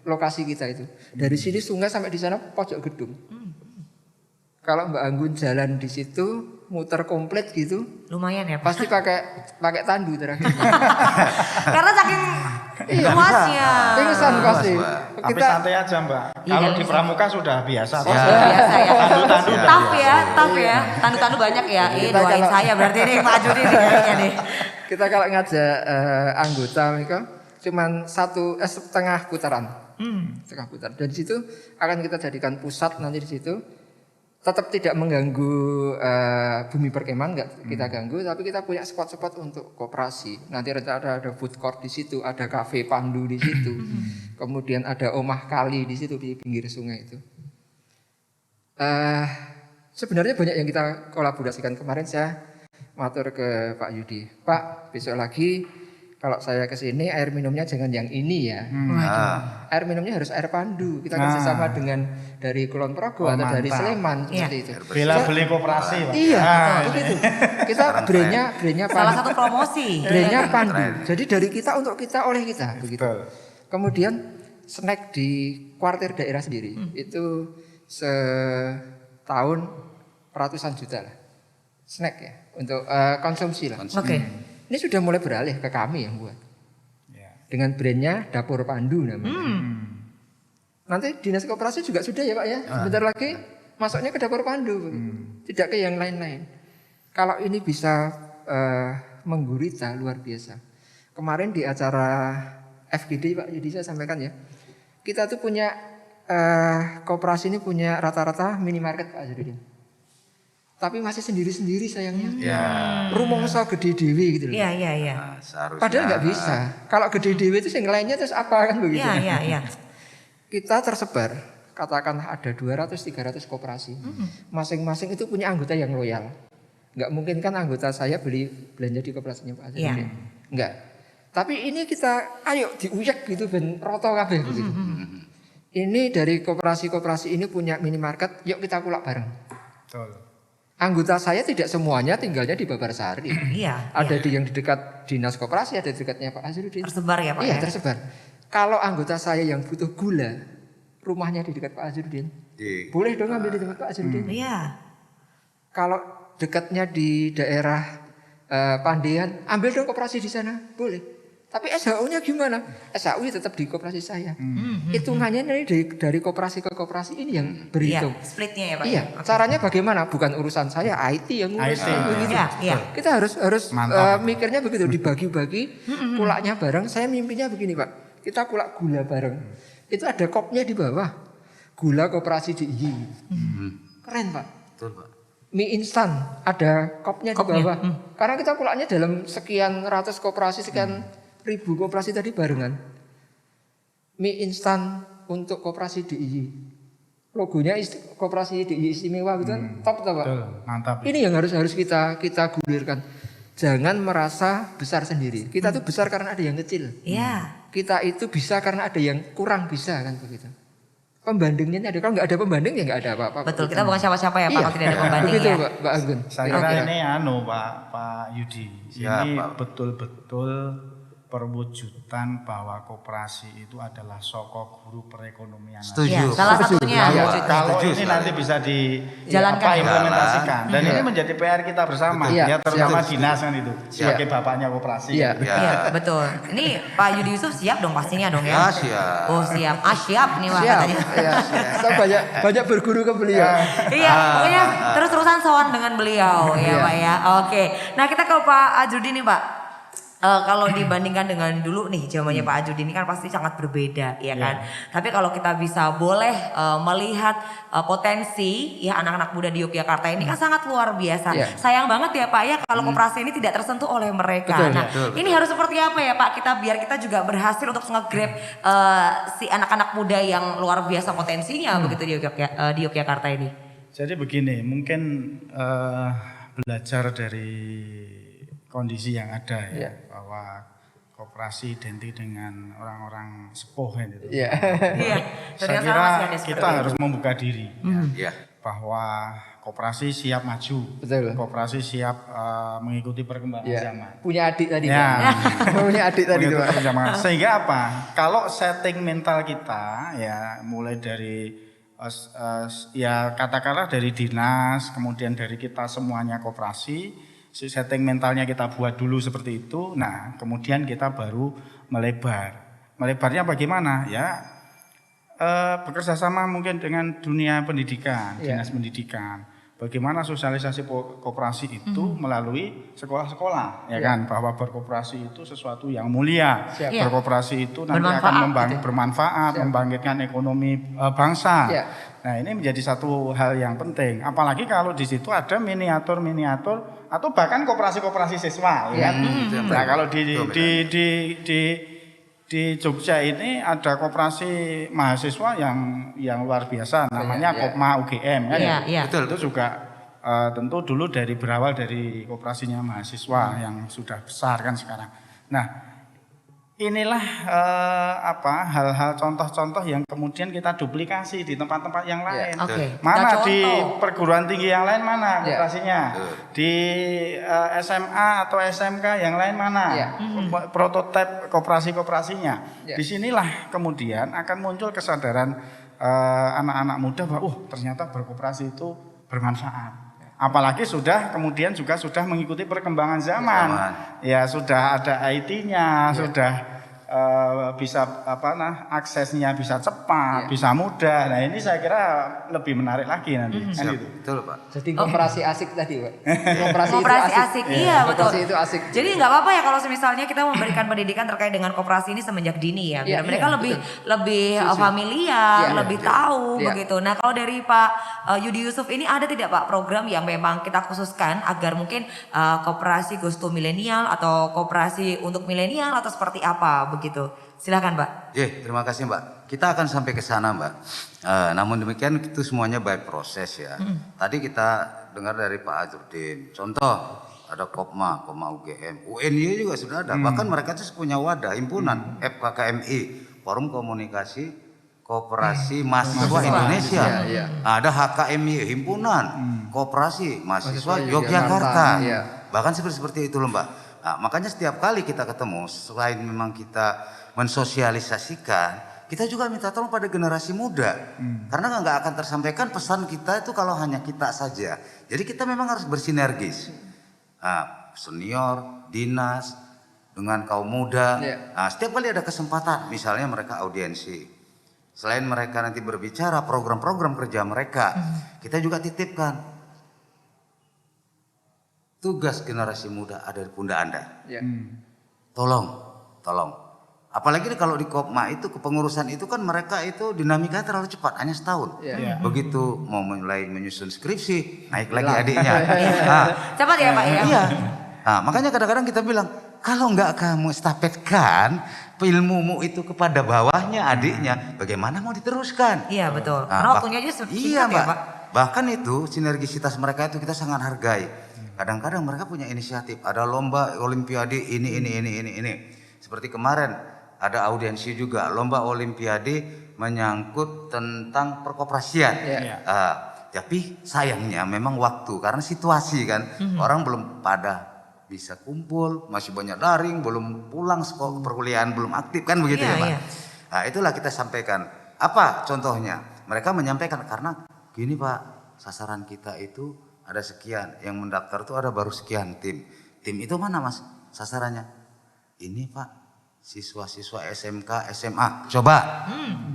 Lokasi kita itu. Dari sini sungai sampai di sana pojok gedung. Kalau Mbak Anggun jalan di situ muter komplit gitu, lumayan ya Pak. pasti pakai tandu terakhir. Karena saking luasnya. Pingsan pasti. Tapi santai aja Mbak. Kalau di Pramuka sudah biasa. Biasa ya. Tandu-tandu udah Tough biasa. ya. Tandu-tandu banyak ya. Doain saya berarti nih Pak Azrudin kayaknya nih. Kita kalau ngajak anggota mereka cuman setengah putaran. Setengah putaran. Dan di situ akan kita jadikan pusat nanti di situ. tetap tidak mengganggu bumi perkemahan, nggak kita ganggu, tapi kita punya spot-spot untuk koperasi. Nanti rencana ada food court di situ, ada kafe pandu di situ, kemudian ada omah kali di situ di pinggir sungai itu. Sebenarnya banyak yang kita kolaborasikan. Kemarin saya matur ke Pak Yudi, Pak besok lagi kalau saya ke sini air minumnya jangan yang ini ya. Air minumnya harus air pandu. Kita kerjasama dengan dari Kulon Progo atau dari Sleman seperti itu. Bila beli koperasi, Pak. Iya, begitu. Kita brandnya Salah pandu. satu promosi. Brandnya pandu. Jadi dari kita untuk kita oleh kita begitu. Betul. Kemudian snack di kuartir daerah sendiri itu setahun ratusan juta lah. Snack ya untuk konsumsi lah. Oke. Ini sudah mulai beralih ke kami yang buat. Ya. Dengan brandnya Dapur Pandu namanya. Nanti dinas koperasi juga sudah ya Pak ya. Sebentar lagi masuknya ke Dapur Pandu. Tidak ke yang lain-lain. Kalau ini bisa menggurita luar biasa. Kemarin di acara FGD Pak Yudi saya sampaikan ya. Kita tuh punya koperasi ini punya rata-rata minimarket Pak Azrudin. Tapi masih sendiri-sendiri sayangnya. Rumongso gede dewi gitu loh. Iya. Nah, seharusnya Padahal nggak bisa. Kalau gede dewi itu yang lainnya terus apa kan begitu. Iya. Kita tersebar, katakanlah ada 200-300 koperasi. Masing-masing itu punya anggota yang loyal. Nggak mungkin kan anggota saya belanja di koperasinya Pak Azrudin. Iya. Nggak. Tapi ini kita ayo diuyak gitu ben roto kabeh begitu. Ini dari koperasi-koperasi ini punya minimarket, yuk kita kulak bareng. Betul. Anggota saya tidak semuanya tinggalnya di Babarsari. Iya. Ada di yang di dekat dinas koperasi, ada di dekatnya Pak Azrudin. Tersebar ya Pak Iya ya? tersebar. Kalau anggota saya yang butuh gula, rumahnya di dekat Pak Azrudin, boleh dong ambil di dekat Pak Azrudin. Iya. Kalau dekatnya di daerah Pandean, ambil dong koperasi di sana, boleh. Tapi SHU-nya gimana? SHU tetap di koperasi saya. Hitungannya dari koperasi ke koperasi ini yang berhitung. Iya, splitnya ya Pak. Iya, caranya bagaimana? Bukan urusan saya, IT yang ngurus. IT. Begitu. Iya. Kita harus Mantap. mikirnya begitu, dibagi-bagi, kulaknya bareng. Saya mimpinya begini Pak, kita kulak gula bareng. Itu ada kopnya di bawah, gula koperasi DIY. Keren Pak. Betul, Pak. Mie instan ada kopnya di bawah. Karena kita kulaknya dalam sekian ratus koperasi, sekian ribu koperasi tadi barengan. Mie instan untuk koperasi DIY. Logonya koperasi DIY istimewa gitu kan, top Pak. Betul. Mantap. Ini yang harus kita gulirkan. Jangan merasa besar sendiri. Kita tuh besar karena ada yang kecil. Iya. Kita itu bisa karena ada yang kurang bisa kan begitu. Pembandingnya ada. Kalau nggak ada pembanding ya nggak ada apa-apa. Betul, kita bukan siapa-siapa ya Pak, kalau tidak ada pembanding begitu, ya. Pak Agun. Saya kira ini Pak Yudi. Siap, Ini Pak. betul-betul perwujudan bahwa koperasi itu adalah sokok guru perekonomian. Setuju. Iya, salah satunya. Ya, wujudnya. kalau Setuju, ini setuju. nanti bisa Jalankan. implementasikan dan Iya. ini menjadi PR kita bersama Iya, ya terutama siap. dinas kan itu sebagai bapaknya koperasi. Iya. Ya. Iya, betul. Ini Pak Yudi Yusuf siap dong pastinya dong ya. Ya, siap. Oh siap. Siap nih Pak Siap. katanya. Ya, kita banyak berguru ke beliau. Iya, pokoknya terus-terusan sowan dengan beliau ya Pak ya. Oke. Nah kita ke Pak Azrudin nih Pak. Kalau dibandingkan dengan dulu nih zamannya Pak Azrudin ini kan pasti sangat berbeda ya kan. Tapi kalau kita bisa boleh melihat potensi ya anak-anak muda di Yogyakarta ini kan sangat luar biasa. Iya. Sayang banget ya Pak ya kalau koperasi ini tidak tersentuh oleh mereka. Betul, Nah betul, ini harus seperti apa ya Pak biar kita juga berhasil untuk nge-grab si anak-anak muda yang luar biasa potensinya begitu di Yogyakarta ini. Jadi begini, mungkin belajar dari kondisi yang ada ya, bahwa koperasi identik dengan orang-orang sepuh gitu. Iya. Iya. Saya Ternyata kira masih ada seperti kita itu. harus membuka diri Ya. bahwa koperasi siap maju, Betul. koperasi siap mengikuti perkembangan Iya. zaman. Punya adik tadi. Ya. Pak. Punya adik tadi Mengikuti Pak. perkembangan. Sehingga apa? Kalau setting mental kita ya mulai dari ya katakanlah dari dinas, kemudian dari kita semuanya koperasi, setting mentalnya kita buat dulu seperti itu. Nah, kemudian kita baru melebar. Melebarnya bagaimana? Ya bekerja sama mungkin dengan dunia pendidikan, dinas pendidikan, bagaimana sosialisasi koperasi itu melalui sekolah-sekolah, ya kan, bahwa berkoperasi itu sesuatu yang mulia, Siap. berkoperasi itu nanti Bermanfaat akan gitu. bermanfaat, membangkitkan ekonomi bangsa. Ya. Nah ini menjadi satu hal yang penting, apalagi kalau di situ ada miniatur atau bahkan koperasi-koperasi siswa, ya kan. Nah kalau di Jogja ini ada koperasi mahasiswa yang luar biasa, namanya Kopma UGM kan. Iya. Betul. Itu juga tentu dulu berawal dari koperasinya mahasiswa yang sudah besar kan sekarang. Nah, inilah hal-hal contoh-contoh yang kemudian kita duplikasi di tempat-tempat yang lain. Oke. Mana Kita di contoh. perguruan tinggi yang lain mana koperasinya? Di SMA atau SMK yang lain mana? Prototipe koperasi-koperasinya. Disinilah kemudian akan muncul kesadaran anak-anak muda bahwa ternyata berkoperasi itu bermanfaat. Apalagi kemudian juga sudah mengikuti perkembangan zaman. Ya sudah ada IT-nya, sudah bisa aksesnya bisa cepat, bisa mudah. Nah ini saya kira lebih menarik lagi nanti. Kan gitu. Betul Pak. Jadi koperasi asik tadi Pak. Koperasi Koperasi asik, iya betul. Koperasi itu asik. Jadi nggak apa-apa ya kalau misalnya kita memberikan pendidikan terkait dengan koperasi ini semenjak dini ya, biar mereka lebih familiar, lebih tahu begitu. Nah kalau dari Pak Yudi Yusuf ini ada tidak Pak program yang memang kita khususkan agar mungkin koperasi goes to milenial atau koperasi untuk milenial atau seperti apa begitu? Silakan Mbak. Terima kasih Mbak. Kita akan sampai ke sana Mbak. Namun demikian itu semuanya by proses ya. Tadi kita dengar dari Pak Azrudin. Contoh ada Kopma UGM, UNY juga sudah ada. Bahkan mereka itu punya wadah himpunan FKKMI, Forum Komunikasi Koperasi Mahasiswa Indonesia. Ada HKMI, himpunan Koperasi Mahasiswa Yogyakarta. Bahkan seperti itu loh Mbak. Nah, makanya setiap kali kita ketemu, selain memang kita mensosialisasikan, kita juga minta tolong pada generasi muda. Karena nggak akan tersampaikan pesan kita itu kalau hanya kita saja. Jadi kita memang harus bersinergis. Senior, dinas, dengan kaum muda. Nah, setiap kali ada kesempatan, misalnya mereka audiensi. Selain mereka nanti berbicara program-program kerja mereka, kita juga titipkan. Tugas generasi muda ada di pundak Anda. Tolong. Apalagi kalau di Kopma itu kepengurusan itu kan mereka itu dinamika terlalu cepat, hanya setahun. Begitu mau mulai menyusun skripsi, naik lagi adiknya. Cepat ya Pak ya. Iya. Nah, makanya kadang-kadang kita bilang, kalau nggak kamu estafetkan ilmumu itu kepada bawahnya adiknya, bagaimana mau diteruskan? Iya betul. Nah, Karena waktunya aja singkat iya, Mbak. ya Pak. Bahkan itu sinergisitas mereka itu kita sangat hargai. Kadang-kadang mereka punya inisiatif, ada lomba olimpiade ini. Seperti kemarin ada audiensi juga, lomba olimpiade menyangkut tentang perkoperasian. Tapi sayangnya memang waktu, karena situasi kan, orang belum pada bisa kumpul, masih banyak daring, belum pulang sekolah perkuliahan, belum aktif kan begitu ya Pak. Nah itulah kita sampaikan. Apa contohnya? Mereka menyampaikan karena gini Pak, sasaran kita itu ada sekian, yang mendaftar itu ada baru sekian tim. Tim itu mana Mas sasarannya? Ini Pak, siswa-siswa SMK, SMA. Coba.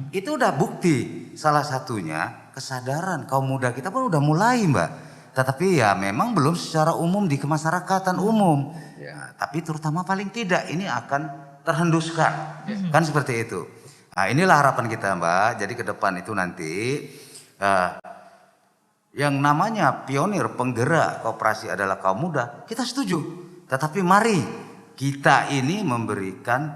Itu udah bukti. Salah satunya kesadaran kaum muda kita pun udah mulai Mbak. Tetapi ya memang belum secara umum di kemasyarakatan umum. Nah, tapi terutama paling tidak ini akan terhenduskan. Kan seperti itu. Nah inilah harapan kita Mbak. Jadi ke depan itu nanti yang namanya pionir penggerak koperasi adalah kaum muda, kita setuju. Tetapi mari kita ini memberikan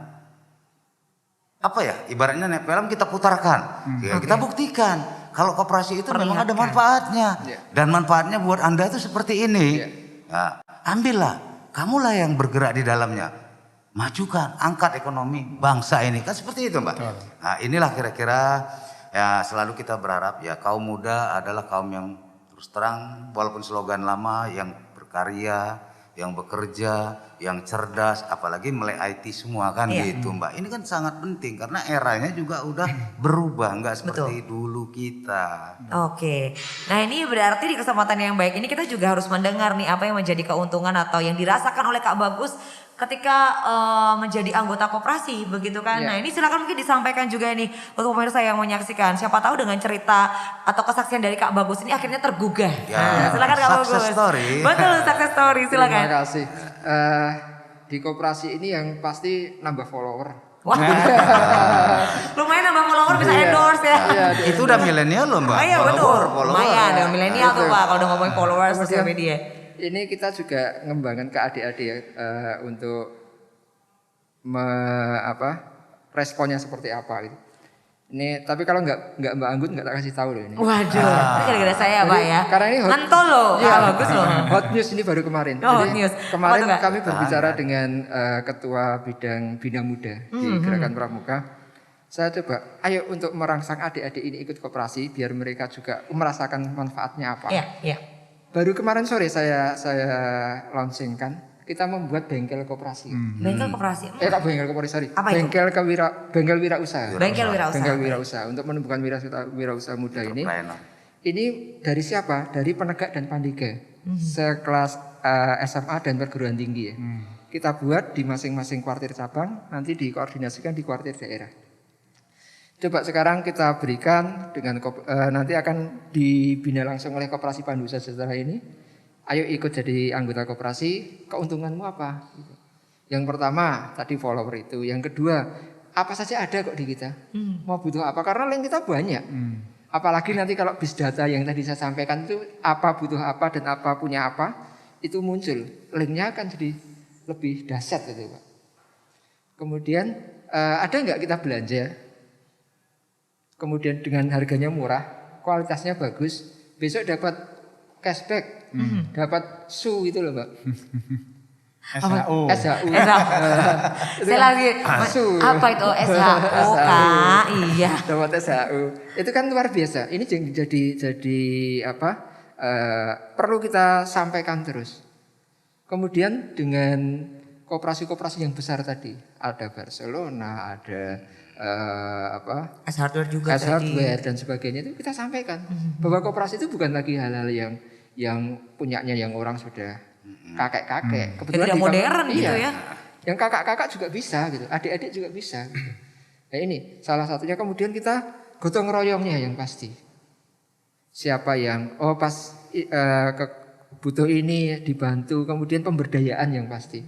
ibaratnya nek film kita putarkan, kita buktikan kalau koperasi itu memang ada manfaatnya dan manfaatnya buat Anda itu seperti ini. Nah, ambillah, kamulah yang bergerak di dalamnya, majukan, angkat ekonomi bangsa ini kan seperti itu Mbak. Nah inilah kira-kira. Ya selalu kita berharap ya kaum muda adalah kaum yang terus terang walaupun slogan lama yang berkarya, yang bekerja, yang cerdas, apalagi mulai IT semua kan gitu Mbak. Ini kan sangat penting karena eranya juga udah berubah, nggak seperti dulu kita. Oke, nah ini berarti di kesempatan yang baik ini kita juga harus mendengar nih apa yang menjadi keuntungan atau yang dirasakan oleh Kak Bagus ketika menjadi anggota koperasi begitu kan. Iya. Nah ini silakan mungkin disampaikan juga nih untuk pemirsa yang menyaksikan. Siapa tahu dengan cerita atau kesaksian dari Kak Bagus ini akhirnya tergugah. Ya, Nah, silakan Kak Bagus. success story. Betul, success story, silakan. Terima kasih. Di koperasi ini yang pasti nambah follower. Wah. Lumayan nambah follower bisa endorse ya. Iya, Itu udah milenial loh Mbak. Oh iya betul. Follower. Lumayan dengan milenial tuh Betul. Pak kalau udah ngomongin followers sosial Kemudian, media. Ini kita juga ngembangkan ke adik-adik ya, untuk responnya seperti apa gitu. Ini tapi kalau nggak Mbak Anggut nggak tak kasih tahu loh ini. Waduh, ini gara-gara saya Pak ya. Karena ini Ngentol loh, Kak Bagus loh. Hot news ini baru kemarin. Oh, hot news. Kemarin Apa tuh, Kak? kami berbicara dengan ketua bidang Bina Muda di Gerakan Pramuka. Saya coba, ayo untuk merangsang adik-adik ini ikut koperasi biar mereka juga merasakan manfaatnya apa. Iya, iya. Baru kemarin sore saya launchingkan, kita membuat bengkel koperasi. Bengkel koperasi. Kok bengkel koperasi, sorry. Apa itu? Bengkel wirausaha. Bengkel wirausaha. Bengkel wirausaha untuk menumbuhkan wirausaha muda ini. Entrepreneur. Ini dari siapa? Dari penegak dan pandega. Sekelas SMA dan perguruan tinggi ya. Kita buat di masing-masing kuartir cabang, nanti dikoordinasikan di kuartir daerah. Coba sekarang kita berikan dengan nanti akan dibina langsung oleh Koperasi Pandu Sejahtera ini. Ayo ikut jadi anggota koperasi, keuntunganmu apa? Yang pertama tadi follower itu, yang kedua apa saja ada kok di kita. Mau butuh apa? Karena link kita banyak. Apalagi nanti kalau bis data yang tadi saya sampaikan itu apa butuh apa dan apa punya apa itu muncul, linknya akan jadi lebih dahsyat gitu Pak. Kemudian ada nggak kita belanja? Kemudian dengan harganya murah, kualitasnya bagus, besok dapat cashback, dapat SU gitu loh Mbak. SHO. SHU. Saya lagi Su. apa itu SHO Kak? Iya. Dapat SHU. Itu kan luar biasa. Ini jadi apa? Perlu kita sampaikan terus. Kemudian dengan koperasi-koperasi yang besar tadi, ada Barcelona, ada S hardware juga S hardware dan sebagainya itu kita sampaikan bahwa koperasi itu bukan lagi hal-hal yang punyanya yang orang sudah kakek-kakek. Tidak modern gitu ya. Yang kakak-kakak juga bisa gitu, adik-adik juga bisa gitu. Nah ini salah satunya, kemudian kita gotong royongnya yang pasti. Siapa yang pas butuh ini dibantu, kemudian pemberdayaan yang pasti.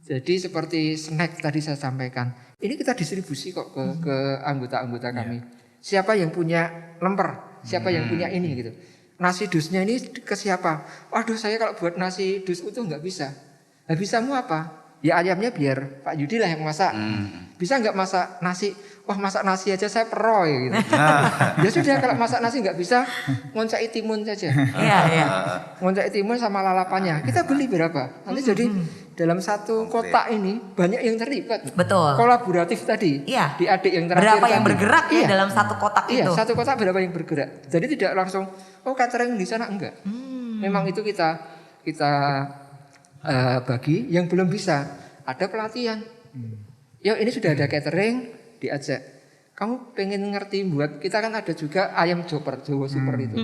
Jadi seperti snack tadi saya sampaikan, ini kita distribusi kok ke anggota-anggota kami. Siapa yang punya lemper, siapa yang punya ini gitu. Nasi dusnya ini ke siapa? Waduh saya kalau buat nasi dus utuh nggak bisa. Nah bisamu apa? Ya ayamnya biar Pak Yudi lah yang masak. Bisa nggak masak nasi? Wah masak nasi aja saya peroy gitu. Ya sudah kalau masak nasi nggak bisa, ngoncai timun saja. Iya, iya. Ngoncai timun sama lalapannya. Kita beli berapa? Nanti jadi dalam satu kotak ini banyak yang terlibat. Betul. Kolaboratif tadi. Iya. Di adik yang terakhir. Berapa yang tadi. bergerak ya Iya. dalam satu kotak Iya, itu? satu kotak berapa yang bergerak. Jadi tidak langsung catering di sana enggak. Memang itu kita bagi yang belum bisa. Ada pelatihan. Ya ini sudah ada catering, diajak. Kamu pengen ngerti buat, kita kan ada juga ayam joper, Jawa Super itu.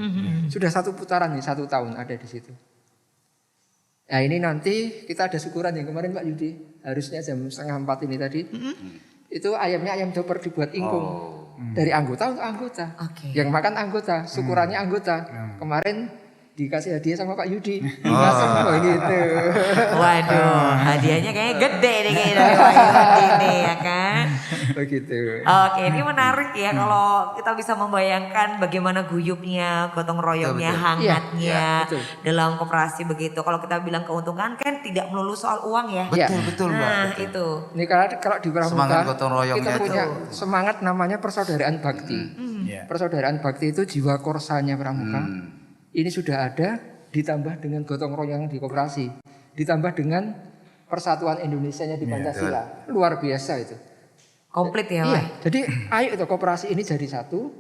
Sudah satu putaran nih, 1 tahun ada di situ. Nah ini nanti kita ada syukuran yang kemarin Pak Yudi, harusnya jam 3:30 ini tadi. Itu ayamnya ayam joper dibuat ingkung. Dari anggota untuk anggota. Oke. Yang makan anggota, syukurannya anggota. Kemarin dikasih hadiah sama Pak Yudi. Semua gitu. Waduh, hadiahnya kayaknya gede nih kayaknya dari Pak Yudi nih ya kan. Begitu. Oke, ini menarik ya kalau kita bisa membayangkan bagaimana guyupnya, gotong royongnya, Betul. hangatnya Iya, betul. dalam koperasi begitu. Kalau kita bilang keuntungan kan tidak melulu soal uang ya. Iya. Betul Mbak. Nah, betul. itu. Ini kalau di Pramuka Semangat gotong royongnya kita itu. punya semangat namanya persaudaraan bakti. Iya. Persaudaraan bakti itu jiwa korsanya Pramuka. Ini sudah ada, ditambah dengan gotong royong di koperasi, ditambah dengan persatuan Indonesianya di Pancasila. Luar biasa itu. Komplit ya, Iya, Pak. jadi ayo itu koperasi ini jadi satu,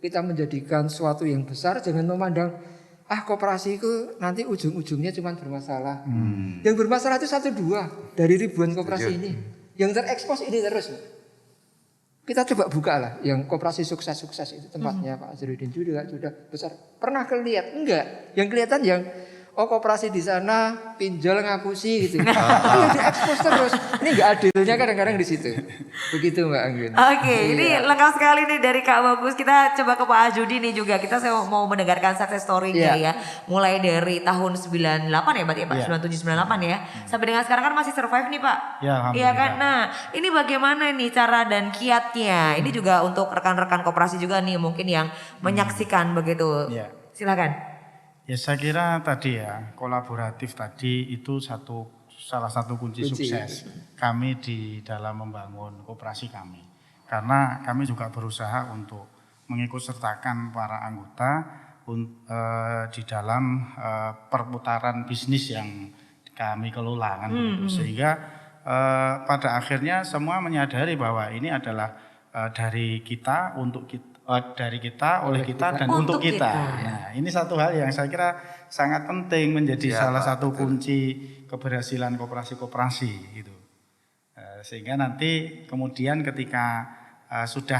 kita menjadikan suatu yang besar, jangan memandang koperasi itu nanti ujung-ujungnya cuma bermasalah. Yang bermasalah itu 1-2 dari ribuan koperasi ini. Yang terekspos ini terus. Kita coba buka lah yang koperasi sukses-sukses itu tempatnya Pak Azruddin juga sudah besar. Pernah kelihatan? Enggak. Yang kelihatan yang oh koperasi di sana pinjol ngapusi gitu. Ya diekspos terus. Ini nggak adilnya kadang-kadang di situ. Begitu Mbak Anggun. Oke, ini lengkap sekali nih dari Kak Bagus. Kita coba ke Pak Ajudi nih juga. Saya mau mendengarkan success story-nya ya. Mulai dari tahun 98 ya berarti ya Pak, 97 98 ya. Sampai dengan sekarang kan masih survive nih Pak. Ya, Iya kan. Nah, ini bagaimana nih cara dan kiatnya? Ini juga untuk rekan-rekan koperasi juga nih mungkin yang menyaksikan begitu. Ya. Silakan. Ya saya kira tadi ya kolaboratif tadi itu salah satu kunci sukses kami di dalam membangun koperasi kami. Karena kami juga berusaha untuk mengikut sertakan para anggota di dalam perputaran bisnis yang kami kelola kan begitu. Sehingga pada akhirnya semua menyadari bahwa ini adalah dari kita untuk kita. Dari kita, oleh kita, dan untuk kita. Nah, ini satu hal yang saya kira sangat penting menjadi salah satu kunci keberhasilan koperasi-koperasi gitu. Sehingga nanti kemudian ketika sudah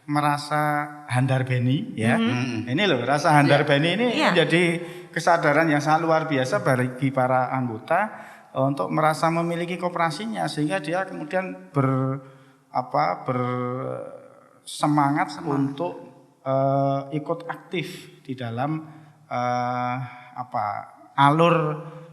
merasa handar beni ya, ini loh rasa handar beni ini menjadi kesadaran yang sangat luar biasa bagi para anggota untuk merasa memiliki koperasinya, sehingga dia kemudian semangat untuk ikut aktif di dalam alur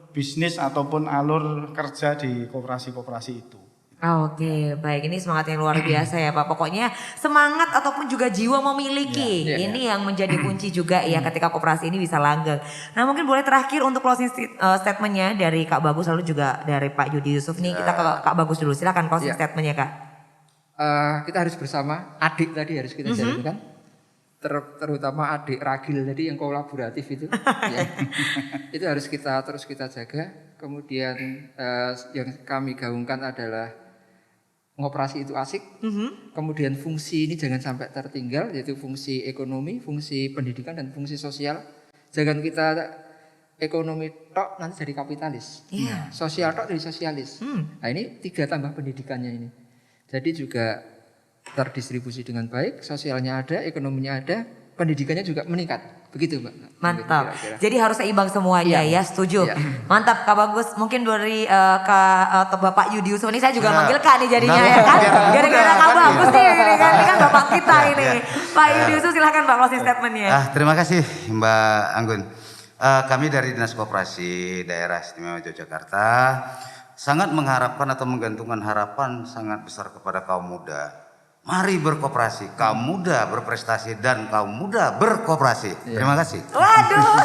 bisnis ataupun alur kerja di koperasi-koperasi itu. Oke, baik, ini semangat yang luar biasa ya Pak. Pokoknya semangat ataupun juga jiwa memiliki. Ini yang menjadi kunci juga ya ketika koperasi ini bisa langgeng. Nah, mungkin boleh terakhir untuk closing statementnya dari Kak Bagus lalu juga dari Pak Yudi Yusuf nih. Kita ke Kak Bagus dulu. Silakan closing statementnya Kak. Kita harus bersama, adik tadi harus kita jalankan, terutama adik ragil tadi yang kolaboratif itu, ya. Itu harus terus kita jaga. Kemudian yang kami gaungkan adalah ngoperasi itu asik. Kemudian fungsi ini jangan sampai tertinggal, yaitu fungsi ekonomi, fungsi pendidikan dan fungsi sosial. Jangan kita ekonomi tok nanti jadi kapitalis, sosial tok jadi sosialis. Nah ini 3 tambah pendidikannya ini. Jadi juga terdistribusi dengan baik, sosialnya ada, ekonominya ada, pendidikannya juga meningkat. Begitu Mbak. Mantap. Jadi harus seimbang semuanya ya, setuju. Mantap Kak Bagus. Mungkin dari ke Bapak Yudi Yusuf ini saya juga manggil Kak nih jadinya ya kan. Gara-gara Kak Bagus nih ini kan Bapak kita ini. Pak Yudi Yusuf silahkan Pak closing statementnya. Terima kasih Mbak Anggun. Kami dari Dinas Koperasi Daerah Istimewa Yogyakarta sangat mengharapkan atau menggantungkan harapan sangat besar kepada kaum muda. Mari berkoperasi, kaum muda berprestasi dan kaum muda berkoperasi. Terima kasih. Waduh.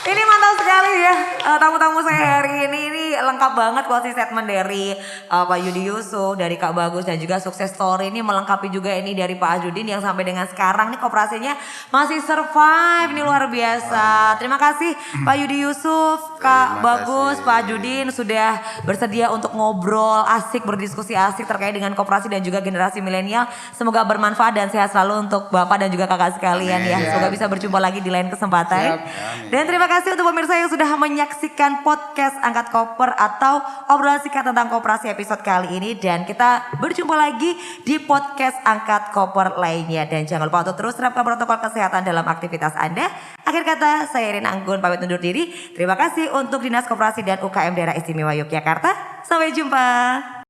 Ini mantap sekali ya tamu-tamu saya hari ini lengkap banget closing statement dari Pak Yudi Yusuf, dari Kak Bagus dan juga sukses story ini melengkapi juga ini dari Pak Ajudin yang sampai dengan sekarang nih koperasinya masih survive, ini luar biasa. Terima kasih Pak Yudi Yusuf, Kak Bagus, Pak Ajudin sudah bersedia untuk ngobrol asik, berdiskusi asik terkait dengan koperasi dan juga generasi milenial. Semoga bermanfaat dan sehat selalu untuk Bapak dan juga kakak sekalian ya. Semoga bisa berjumpa lagi di lain kesempatan. Dan terima kasih untuk pemirsa yang sudah menyaksikan podcast Angkat Koper atau obrolan singkat tentang koperasi episode kali ini. Dan kita berjumpa lagi di podcast Angkat Koper lainnya. Dan jangan lupa untuk terus terapkan protokol kesehatan dalam aktivitas Anda. Akhir kata, saya Irin Anggun pamit undur diri. Terima kasih untuk Dinas Koperasi dan UKM Daerah Istimewa Yogyakarta. Sampai jumpa.